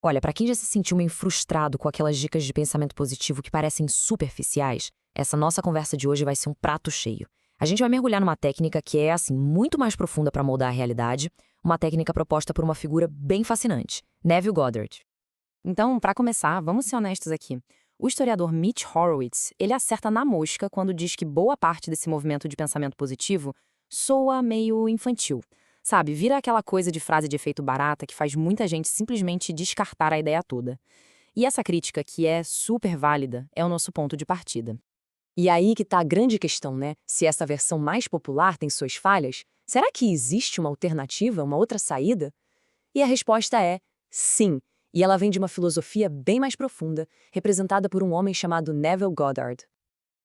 Olha, para quem já se sentiu meio frustrado com aquelas dicas de pensamento positivo que parecem superficiais, essa nossa conversa de hoje vai ser um prato cheio. A gente vai mergulhar numa técnica que é, assim, muito mais profunda para moldar a realidade, uma técnica proposta por uma figura bem fascinante, Neville Goddard. Então, para começar, vamos ser honestos aqui. O historiador Mitch Horowitz, ele acerta na mosca quando diz que boa parte desse movimento de pensamento positivo soa meio infantil. Sabe, vira aquela coisa de frase de efeito barata que faz muita gente simplesmente descartar a ideia toda. E essa crítica, que é super válida, é o nosso ponto de partida. E aí que tá a grande questão, né? Se essa versão mais popular tem suas falhas, será que existe uma alternativa, uma outra saída? E a resposta é sim. E ela vem de uma filosofia bem mais profunda, representada por um homem chamado Neville Goddard.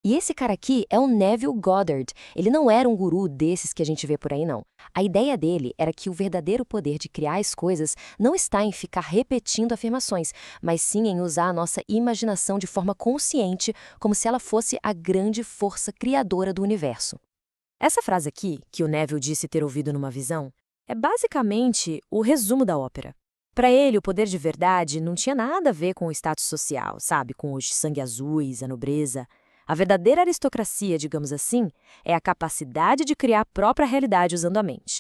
E esse cara aqui é o Neville Goddard. Ele não era um guru desses que a gente vê por aí, não. A ideia dele era que o verdadeiro poder de criar as coisas não está em ficar repetindo afirmações, mas sim em usar a nossa imaginação de forma consciente, como se ela fosse a grande força criadora do universo. Essa frase aqui, que o Neville disse ter ouvido numa visão, é basicamente o resumo da ópera. Para ele, o poder de verdade não tinha nada a ver com o status social, sabe? Com os sangue azuis, a nobreza. A verdadeira aristocracia, digamos assim, é a capacidade de criar a própria realidade usando a mente.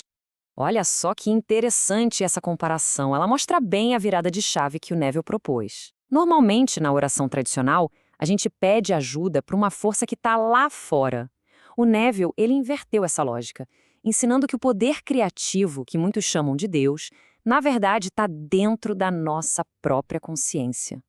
Olha só que interessante essa comparação. Ela mostra bem a virada de chave que o Neville propôs. Normalmente, na oração tradicional, a gente pede ajuda para uma força que está lá fora. O Neville, ele inverteu essa lógica, ensinando que o poder criativo, que muitos chamam de Deus, na verdade está dentro da nossa própria consciência.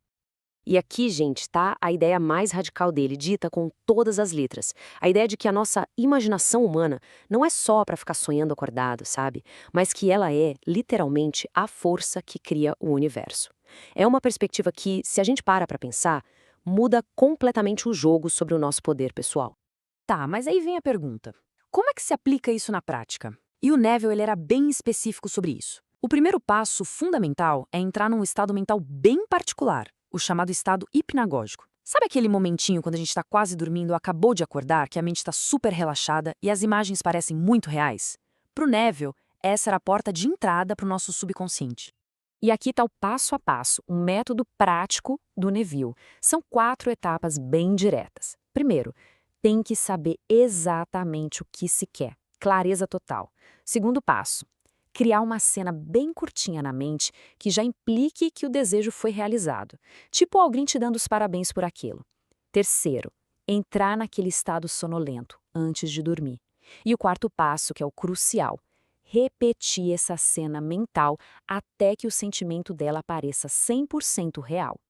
E aqui, gente, está a ideia mais radical dele, dita com todas as letras. A ideia de que a nossa imaginação humana não é só para ficar sonhando acordado, sabe? Mas que ela é, literalmente, a força que cria o universo. É uma perspectiva que, se a gente para pensar, muda completamente o jogo sobre o nosso poder pessoal. Tá, mas aí vem a pergunta. Como é que se aplica isso na prática? E o Neville ele era bem específico sobre isso. O primeiro passo fundamental é entrar num estado mental bem particular, o chamado estado hipnagógico. Sabe aquele momentinho quando a gente está quase dormindo, acabou de acordar, que a mente está super relaxada e as imagens parecem muito reais? Para o Neville, essa era a porta de entrada para o nosso subconsciente. E aqui está o passo a passo, um método prático do Neville. São 4 etapas bem diretas. Primeiro, tem que saber exatamente o que se quer. Clareza total. Segundo passo, criar uma cena bem curtinha na mente que já implique que o desejo foi realizado. Tipo alguém te dando os parabéns por aquilo. Terceiro, entrar naquele estado sonolento antes de dormir. E o quarto passo, que é o crucial, repetir essa cena mental até que o sentimento dela pareça 100% real.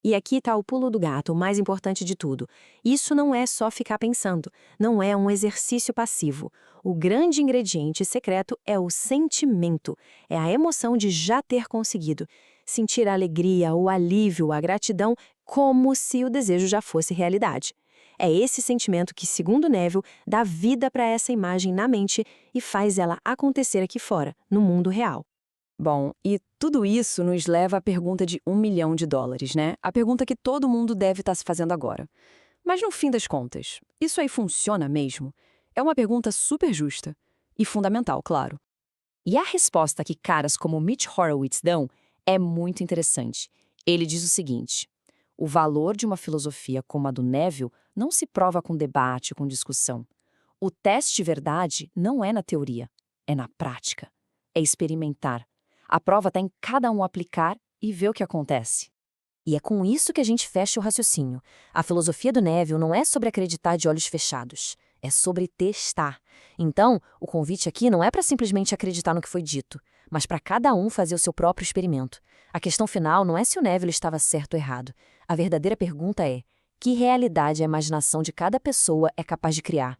E aqui está o pulo do gato, o mais importante de tudo. Isso não é só ficar pensando, não é um exercício passivo. O grande ingrediente secreto é o sentimento, é a emoção de já ter conseguido. Sentir a alegria, o alívio, a gratidão, como se o desejo já fosse realidade. É esse sentimento que, segundo Neville, dá vida para essa imagem na mente e faz ela acontecer aqui fora, no mundo real. Bom, e tudo isso nos leva à pergunta de $1 milhão, né? A pergunta que todo mundo deve estar se fazendo agora. Mas no fim das contas, isso aí funciona mesmo? É uma pergunta super justa. E fundamental, claro. E a resposta que caras como Mitch Horowitz dão é muito interessante. Ele diz o seguinte: o valor de uma filosofia como a do Neville não se prova com debate, com discussão. O teste de verdade não é na teoria, é na prática. É experimentar. A prova está em cada um aplicar e ver o que acontece. E é com isso que a gente fecha o raciocínio. A filosofia do Neville não é sobre acreditar de olhos fechados, é sobre testar. Então, o convite aqui não é para simplesmente acreditar no que foi dito, mas para cada um fazer o seu próprio experimento. A questão final não é se o Neville estava certo ou errado. A verdadeira pergunta é: que realidade a imaginação de cada pessoa é capaz de criar?